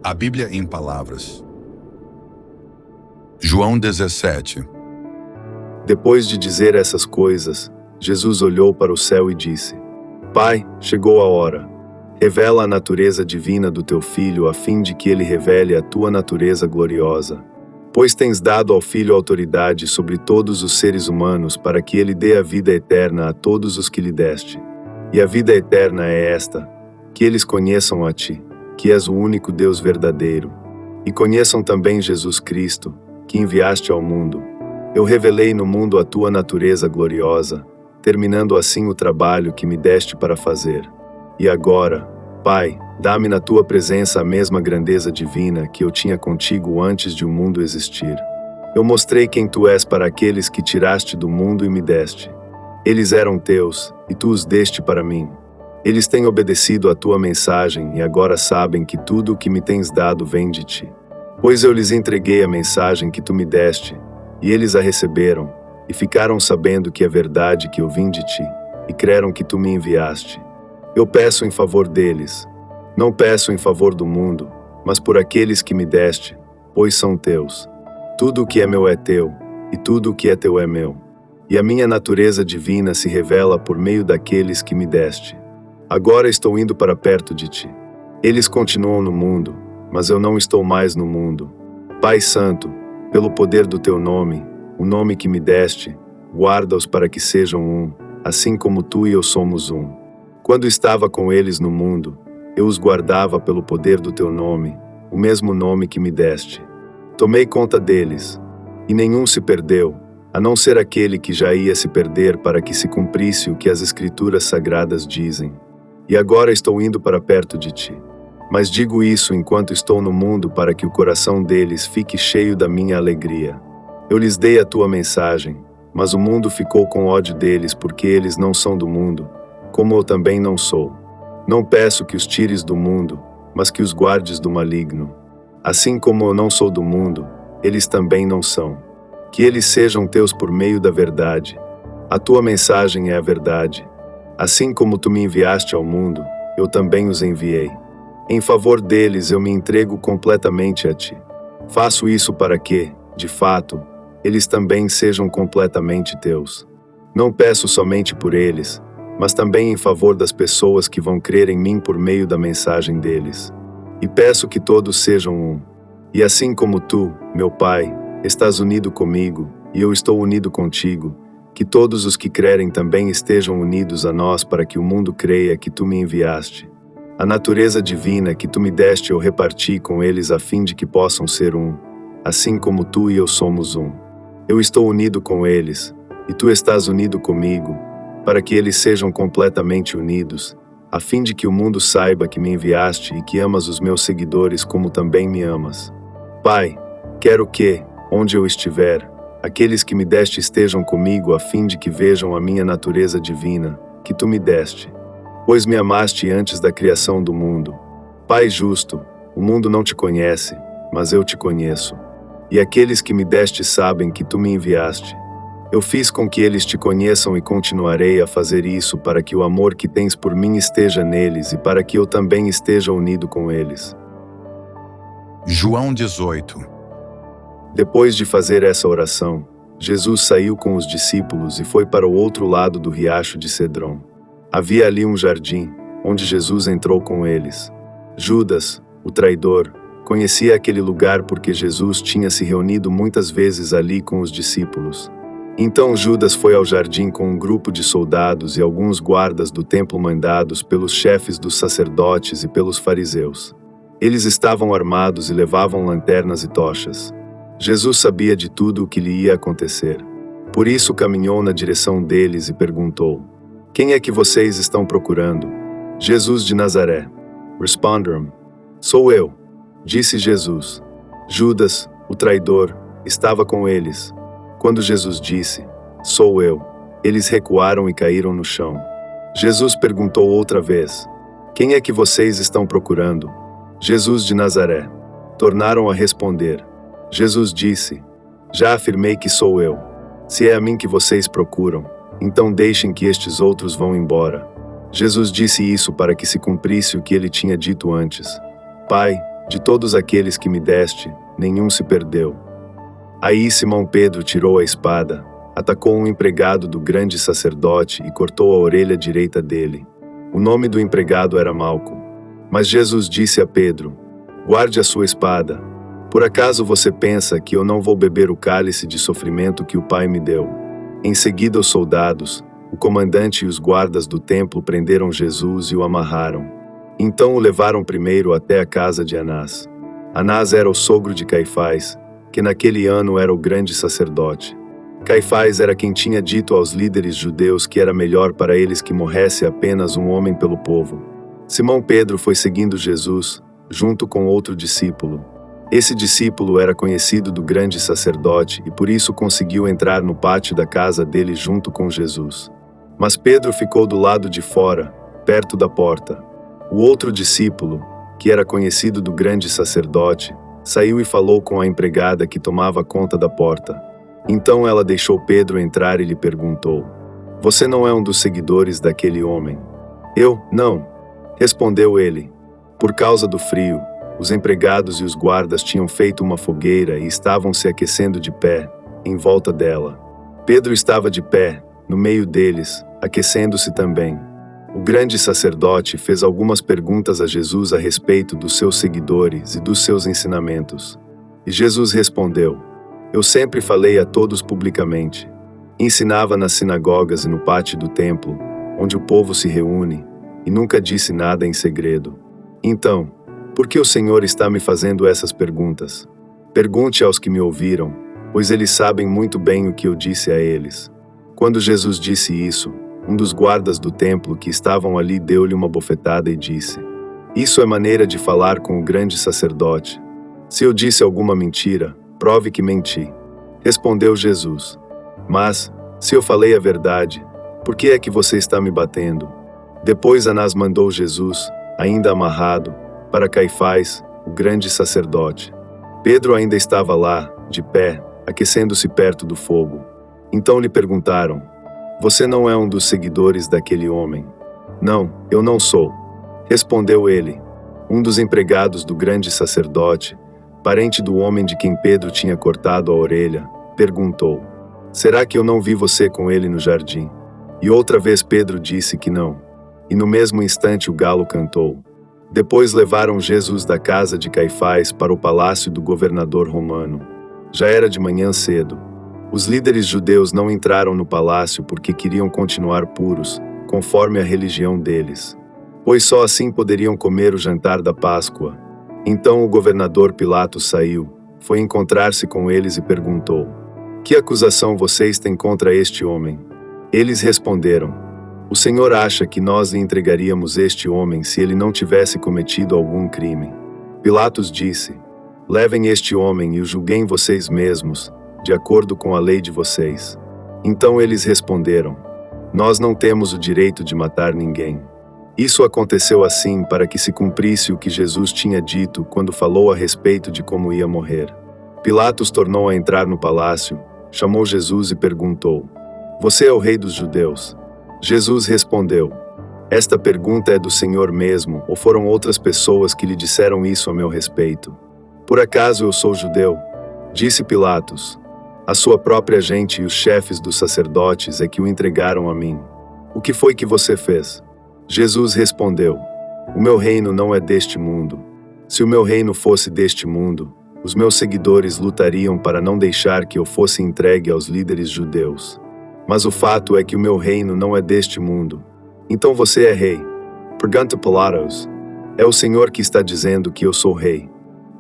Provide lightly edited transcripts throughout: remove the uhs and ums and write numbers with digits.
A Bíblia em palavras. João 17. Depois de dizer essas coisas, Jesus olhou para o céu e disse: Pai, chegou a hora. Revela a natureza divina do teu Filho, a fim de que ele revele a tua natureza gloriosa. Pois tens dado ao Filho autoridade sobre todos os seres humanos, para que ele dê a vida eterna a todos os que lhe deste. E a vida eterna é esta: que eles conheçam a ti, que és o único Deus verdadeiro, e conheçam também Jesus Cristo, que enviaste ao mundo. Eu revelei no mundo a tua natureza gloriosa, terminando assim o trabalho que me deste para fazer. E agora, Pai, dá-me na tua presença a mesma grandeza divina que eu tinha contigo antes de o mundo existir. Eu mostrei quem tu és para aqueles que tiraste do mundo e me deste. Eles eram teus, e tu os deste para mim. Eles têm obedecido à tua mensagem e agora sabem que tudo o que me tens dado vem de ti. Pois eu lhes entreguei a mensagem que tu me deste, e eles a receberam, e ficaram sabendo que é verdade que eu vim de ti, e creram que tu me enviaste. Eu peço em favor deles. Não peço em favor do mundo, mas por aqueles que me deste, pois são teus. Tudo o que é meu é teu, e tudo o que é teu é meu. E a minha natureza divina se revela por meio daqueles que me deste. Agora estou indo para perto de ti. Eles continuam no mundo, mas eu não estou mais no mundo. Pai Santo, pelo poder do teu nome, o nome que me deste, guarda-os para que sejam um, assim como tu e eu somos um. Quando estava com eles no mundo, eu os guardava pelo poder do teu nome, o mesmo nome que me deste. Tomei conta deles, e nenhum se perdeu, a não ser aquele que já ia se perder, para que se cumprisse o que as Escrituras Sagradas dizem. E agora estou indo para perto de ti. Mas digo isso enquanto estou no mundo, para que o coração deles fique cheio da minha alegria. Eu lhes dei a tua mensagem, mas o mundo ficou com ódio deles, porque eles não são do mundo, como eu também não sou. Não peço que os tires do mundo, mas que os guardes do maligno. Assim como eu não sou do mundo, eles também não são. Que eles sejam teus por meio da verdade. A tua mensagem é a verdade. Assim como tu me enviaste ao mundo, eu também os enviei. Em favor deles eu me entrego completamente a ti. Faço isso para que, de fato, eles também sejam completamente teus. Não peço somente por eles, mas também em favor das pessoas que vão crer em mim por meio da mensagem deles. E peço que todos sejam um. E assim como tu, meu Pai, estás unido comigo, e eu estou unido contigo, que todos os que crerem também estejam unidos a nós, para que o mundo creia que tu me enviaste. A natureza divina que tu me deste eu reparti com eles, a fim de que possam ser um, assim como tu e eu somos um. Eu estou unido com eles, e tu estás unido comigo, para que eles sejam completamente unidos, a fim de que o mundo saiba que me enviaste e que amas os meus seguidores como também me amas. Pai, quero que, onde eu estiver, aqueles que me deste estejam comigo, a fim de que vejam a minha natureza divina, que tu me deste. Pois me amaste antes da criação do mundo. Pai justo, o mundo não te conhece, mas eu te conheço. E aqueles que me deste sabem que tu me enviaste. Eu fiz com que eles te conheçam e continuarei a fazer isso, para que o amor que tens por mim esteja neles e para que eu também esteja unido com eles. João 18. Depois de fazer essa oração, Jesus saiu com os discípulos e foi para o outro lado do riacho de Cedron. Havia ali um jardim, onde Jesus entrou com eles. Judas, o traidor, conhecia aquele lugar porque Jesus tinha se reunido muitas vezes ali com os discípulos. Então Judas foi ao jardim com um grupo de soldados e alguns guardas do templo mandados pelos chefes dos sacerdotes e pelos fariseus. Eles estavam armados e levavam lanternas e tochas. Jesus sabia de tudo o que lhe ia acontecer. Por isso caminhou na direção deles e perguntou: Quem é que vocês estão procurando? Jesus de Nazaré. Responderam: Sou eu, disse Jesus. Judas, o traidor, estava com eles. Quando Jesus disse: Sou eu, eles recuaram e caíram no chão. Jesus perguntou outra vez: Quem é que vocês estão procurando? Jesus de Nazaré. Tornaram a responder. Jesus disse: Já afirmei que sou eu. Se é a mim que vocês procuram, então deixem que estes outros vão embora. Jesus disse isso para que se cumprisse o que ele tinha dito antes: Pai, De todos aqueles que me deste, nenhum se perdeu. Aí Simão Pedro tirou a espada, atacou um empregado do grande sacerdote e cortou a orelha direita dele. O nome do empregado era Malco. Mas Jesus disse a Pedro: guarde a sua espada. Por acaso você pensa que eu não vou beber o cálice de sofrimento que o Pai me deu? Em seguida os soldados, o comandante e os guardas do templo prenderam Jesus e o amarraram. Então o levaram primeiro até a casa de Anás. Anás era o sogro de Caifás, que naquele ano era o grande sacerdote. Caifás era quem tinha dito aos líderes judeus que era melhor para eles que morresse apenas um homem pelo povo. Simão Pedro foi seguindo Jesus, junto com outro discípulo. Esse discípulo era conhecido do grande sacerdote e por isso conseguiu entrar no pátio da casa dele junto com Jesus. Mas Pedro ficou do lado de fora, perto da porta. O outro discípulo, que era conhecido do grande sacerdote, saiu e falou com a empregada que tomava conta da porta. Então ela deixou Pedro entrar e lhe perguntou: você não é um dos seguidores daquele homem? Eu, não, respondeu ele. Por causa do frio, os empregados e os guardas tinham feito uma fogueira e estavam se aquecendo de pé, em volta dela. Pedro estava de pé, no meio deles, aquecendo-se também. O grande sacerdote fez algumas perguntas a Jesus a respeito dos seus seguidores e dos seus ensinamentos. E Jesus respondeu: eu sempre falei a todos publicamente. Ensinava nas sinagogas e no pátio do templo, onde o povo se reúne, e nunca disse nada em segredo. Então, por que o Senhor está me fazendo essas perguntas? Pergunte aos que me ouviram, pois eles sabem muito bem o que eu disse a eles. Quando Jesus disse isso, um dos guardas do templo que estavam ali deu-lhe uma bofetada e disse: isso é maneira de falar com o grande sacerdote. Se eu disse alguma mentira, prove que menti. Respondeu Jesus: mas, se eu falei a verdade, por que é que você está me batendo? Depois Anás mandou Jesus, ainda amarrado, para Caifás, o grande sacerdote. Pedro ainda estava lá, de pé, aquecendo-se perto do fogo. Então lhe perguntaram: você não é um dos seguidores daquele homem? Não, eu não sou. Respondeu ele. Um dos empregados do grande sacerdote, parente do homem de quem Pedro tinha cortado a orelha, perguntou: será que eu não vi você com ele no jardim? E outra vez Pedro disse que não. E no mesmo instante o galo cantou. Depois levaram Jesus da casa de Caifás para o palácio do governador romano. Já era de manhã cedo. Os líderes judeus não entraram no palácio porque queriam continuar puros, conforme a religião deles, pois só assim poderiam comer o jantar da Páscoa. Então o governador Pilatos saiu, foi encontrar-se com eles e perguntou: que acusação vocês têm contra este homem? Eles responderam: o Senhor acha que nós lhe entregaríamos este homem se ele não tivesse cometido algum crime? Pilatos disse: levem este homem e o julguem vocês mesmos, de acordo com a lei de vocês. Então eles responderam: nós não temos o direito de matar ninguém. Isso aconteceu assim para que se cumprisse o que Jesus tinha dito quando falou a respeito de como ia morrer. Pilatos tornou a entrar no palácio, chamou Jesus e perguntou: você é o rei dos judeus? Jesus respondeu: esta pergunta é do Senhor mesmo, ou foram outras pessoas que lhe disseram isso a meu respeito? Por acaso eu sou judeu? Disse Pilatos. A sua própria gente e os chefes dos sacerdotes é que o entregaram a mim. O que foi que você fez? Jesus respondeu: o meu reino não é deste mundo. Se o meu reino fosse deste mundo, os meus seguidores lutariam para não deixar que eu fosse entregue aos líderes judeus. Mas o fato é que o meu reino não é deste mundo. Então você é rei? Pergunta Pilatos. É o Senhor que está dizendo que eu sou rei.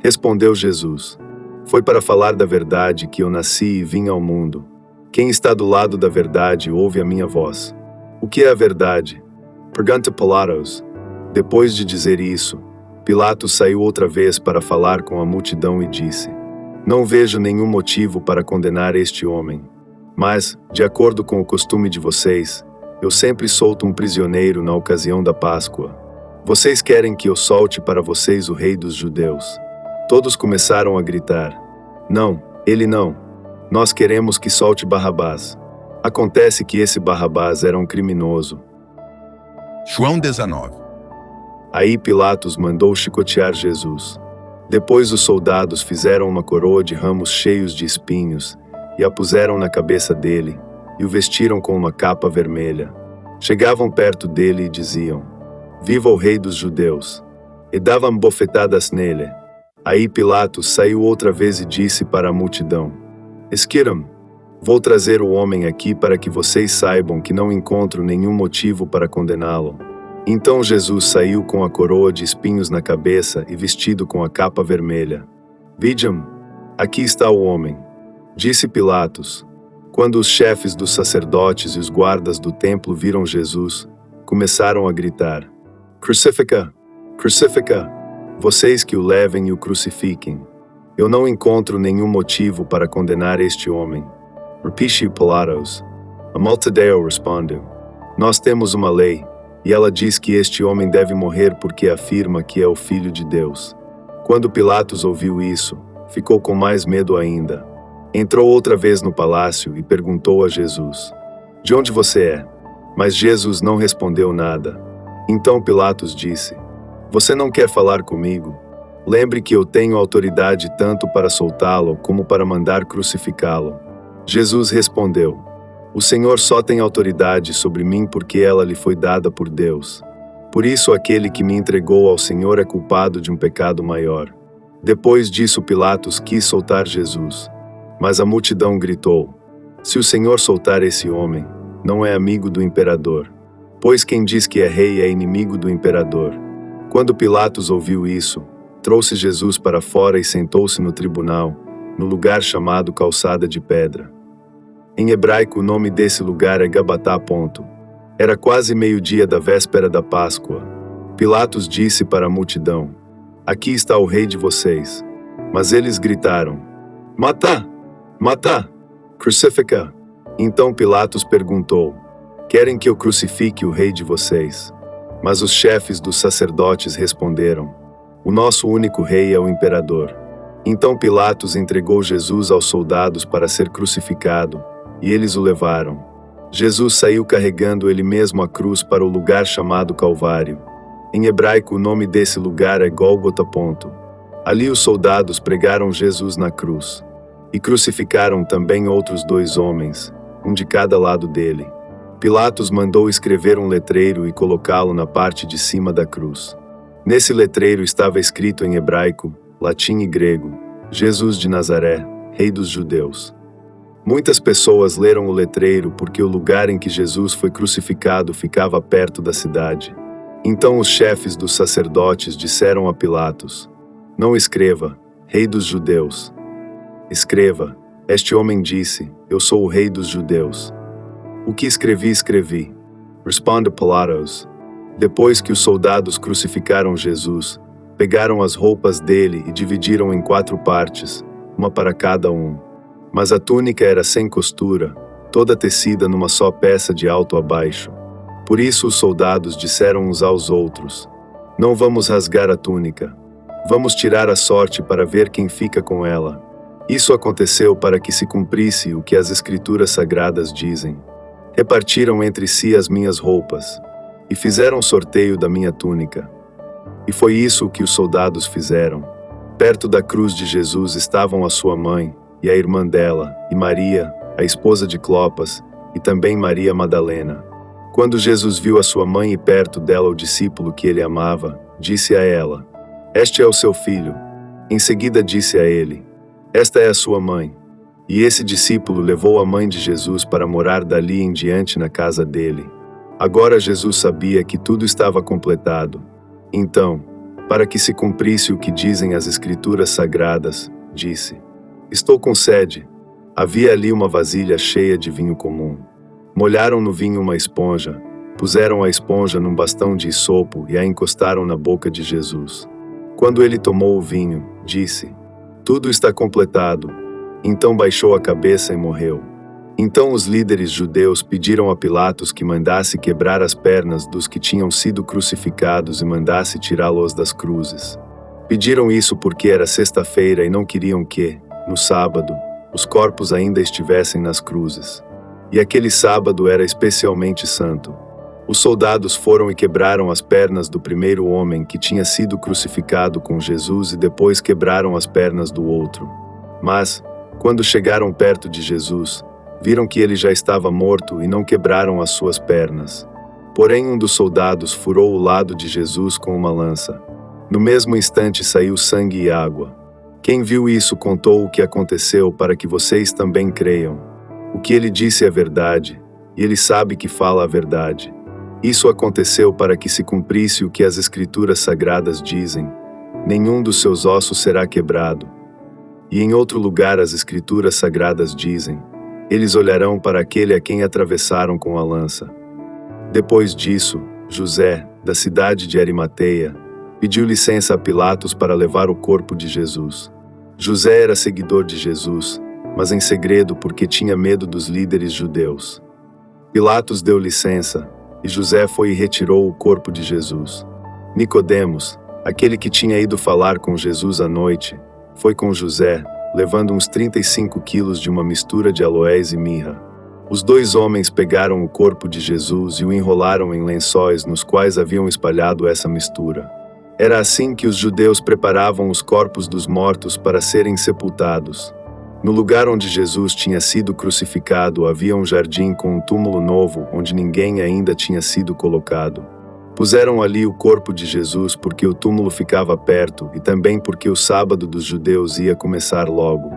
Respondeu Jesus: foi para falar da verdade que eu nasci e vim ao mundo. Quem está do lado da verdade ouve a minha voz. O que é a verdade? Pergunta Pilatos. Depois de dizer isso, Pilatos saiu outra vez para falar com a multidão e disse: não vejo nenhum motivo para condenar este homem. Mas, de acordo com o costume de vocês, eu sempre solto um prisioneiro na ocasião da Páscoa. Vocês querem que eu solte para vocês o rei dos judeus? Todos começaram a gritar: não, ele não. Nós queremos que solte Barrabás. Acontece que esse Barrabás era um criminoso. João 19. Aí Pilatos mandou chicotear Jesus. Depois os soldados fizeram uma coroa de ramos cheios de espinhos e a puseram na cabeça dele e o vestiram com uma capa vermelha. Chegavam perto dele e diziam: Viva o Rei dos Judeus! E davam bofetadas nele. Aí Pilatos saiu outra vez e disse para a multidão: Esquiram, vou trazer o homem aqui para que vocês saibam que não encontro nenhum motivo para condená-lo. Então Jesus saiu com a coroa de espinhos na cabeça e vestido com a capa vermelha. Vejam, aqui está o homem, disse Pilatos. Quando os chefes dos sacerdotes e os guardas do templo viram Jesus, começaram a gritar: Crucifica! Crucifica! Vocês que o levem e o crucifiquem. Eu não encontro nenhum motivo para condenar este homem. Repetiu Pilatos. A multidão respondeu: Nós temos uma lei, e ela diz que este homem deve morrer porque afirma que é o Filho de Deus. Quando Pilatos ouviu isso, ficou com mais medo ainda. Entrou outra vez no palácio e perguntou a Jesus: De onde você é? Mas Jesus não respondeu nada. Então Pilatos disse: Você não quer falar comigo? Lembre que eu tenho autoridade tanto para soltá-lo como para mandar crucificá-lo. Jesus respondeu: O Senhor só tem autoridade sobre mim porque ela lhe foi dada por Deus. Por isso aquele que me entregou ao Senhor é culpado de um pecado maior. Depois disso Pilatos quis soltar Jesus. Mas a multidão gritou: Se o Senhor soltar esse homem, não é amigo do imperador. Pois quem diz que é rei é inimigo do imperador. Quando Pilatos ouviu isso, trouxe Jesus para fora e sentou-se no tribunal, no lugar chamado Calçada de Pedra. Em hebraico o nome desse lugar é Gabatá. Era quase meio-dia da véspera da Páscoa. Pilatos disse para a multidão: Aqui está o rei de vocês. Mas eles gritaram: Mata! Mata! Crucifica! Então Pilatos perguntou: Querem que eu crucifique o rei de vocês? Mas os chefes dos sacerdotes responderam: O nosso único rei é o imperador. Então Pilatos entregou Jesus aos soldados para ser crucificado, e eles o levaram. Jesus saiu carregando ele mesmo a cruz para o lugar chamado Calvário. Em hebraico o nome desse lugar é Gólgota. Ali os soldados pregaram Jesus na cruz. E crucificaram também outros 2 homens, um de cada lado dele. Pilatos mandou escrever um letreiro e colocá-lo na parte de cima da cruz. Nesse letreiro estava escrito em hebraico, latim e grego: Jesus de Nazaré, Rei dos Judeus. Muitas pessoas leram o letreiro porque o lugar em que Jesus foi crucificado ficava perto da cidade. Então os chefes dos sacerdotes disseram a Pilatos: Não escreva, Rei dos Judeus. Escreva: Este homem disse: Eu sou o Rei dos Judeus. O que escrevi, escrevi. Responde Pilatos. Depois que os soldados crucificaram Jesus, pegaram as roupas dele e dividiram em 4 partes, uma para cada um. Mas a túnica era sem costura, toda tecida numa só peça de alto a baixo. Por isso os soldados disseram uns aos outros: Não vamos rasgar a túnica. Vamos tirar a sorte para ver quem fica com ela. Isso aconteceu para que se cumprisse o que as Escrituras Sagradas dizem. Repartiram entre si as minhas roupas, e fizeram sorteio da minha túnica. E foi isso o que os soldados fizeram. Perto da cruz de Jesus estavam a sua mãe, e a irmã dela, e Maria, a esposa de Clopas, e também Maria Madalena. Quando Jesus viu a sua mãe e perto dela o discípulo que ele amava, disse a ela: Este é o seu filho. Em seguida disse a ele: Esta é a sua mãe. E esse discípulo levou a mãe de Jesus para morar dali em diante na casa dele. Agora Jesus sabia que tudo estava completado. Então, para que se cumprisse o que dizem as Escrituras Sagradas, disse: Estou com sede. Havia ali uma vasilha cheia de vinho comum. Molharam no vinho uma esponja, puseram a esponja num bastão de isopo e a encostaram na boca de Jesus. Quando ele tomou o vinho, disse: Tudo está completado. Então baixou a cabeça e morreu. Então os líderes judeus pediram a Pilatos que mandasse quebrar as pernas dos que tinham sido crucificados e mandasse tirá-los das cruzes. Pediram isso porque era sexta-feira e não queriam que, no sábado, os corpos ainda estivessem nas cruzes. E aquele sábado era especialmente santo. Os soldados foram e quebraram as pernas do primeiro homem que tinha sido crucificado com Jesus e depois quebraram as pernas do outro. Mas, quando chegaram perto de Jesus, viram que ele já estava morto e não quebraram as suas pernas. Porém, um dos soldados furou o lado de Jesus com uma lança. No mesmo instante saiu sangue e água. Quem viu isso contou o que aconteceu para que vocês também creiam. O que ele disse é verdade, e ele sabe que fala a verdade. Isso aconteceu para que se cumprisse o que as Escrituras Sagradas dizem: nenhum dos seus ossos será quebrado. E em outro lugar as Escrituras Sagradas dizem: eles olharão para aquele a quem atravessaram com a lança. Depois disso, José, da cidade de Arimateia, pediu licença a Pilatos para levar o corpo de Jesus. José era seguidor de Jesus, mas em segredo porque tinha medo dos líderes judeus. Pilatos deu licença, e José foi e retirou o corpo de Jesus. Nicodemos, aquele que tinha ido falar com Jesus à noite, foi com José, levando uns 35 quilos de uma mistura de aloés e mirra. Os dois homens pegaram o corpo de Jesus e o enrolaram em lençóis nos quais haviam espalhado essa mistura. Era assim que os judeus preparavam os corpos dos mortos para serem sepultados. No lugar onde Jesus tinha sido crucificado havia um jardim com um túmulo novo onde ninguém ainda tinha sido colocado. Puseram ali o corpo de Jesus porque o túmulo ficava perto e também porque o sábado dos judeus ia começar logo.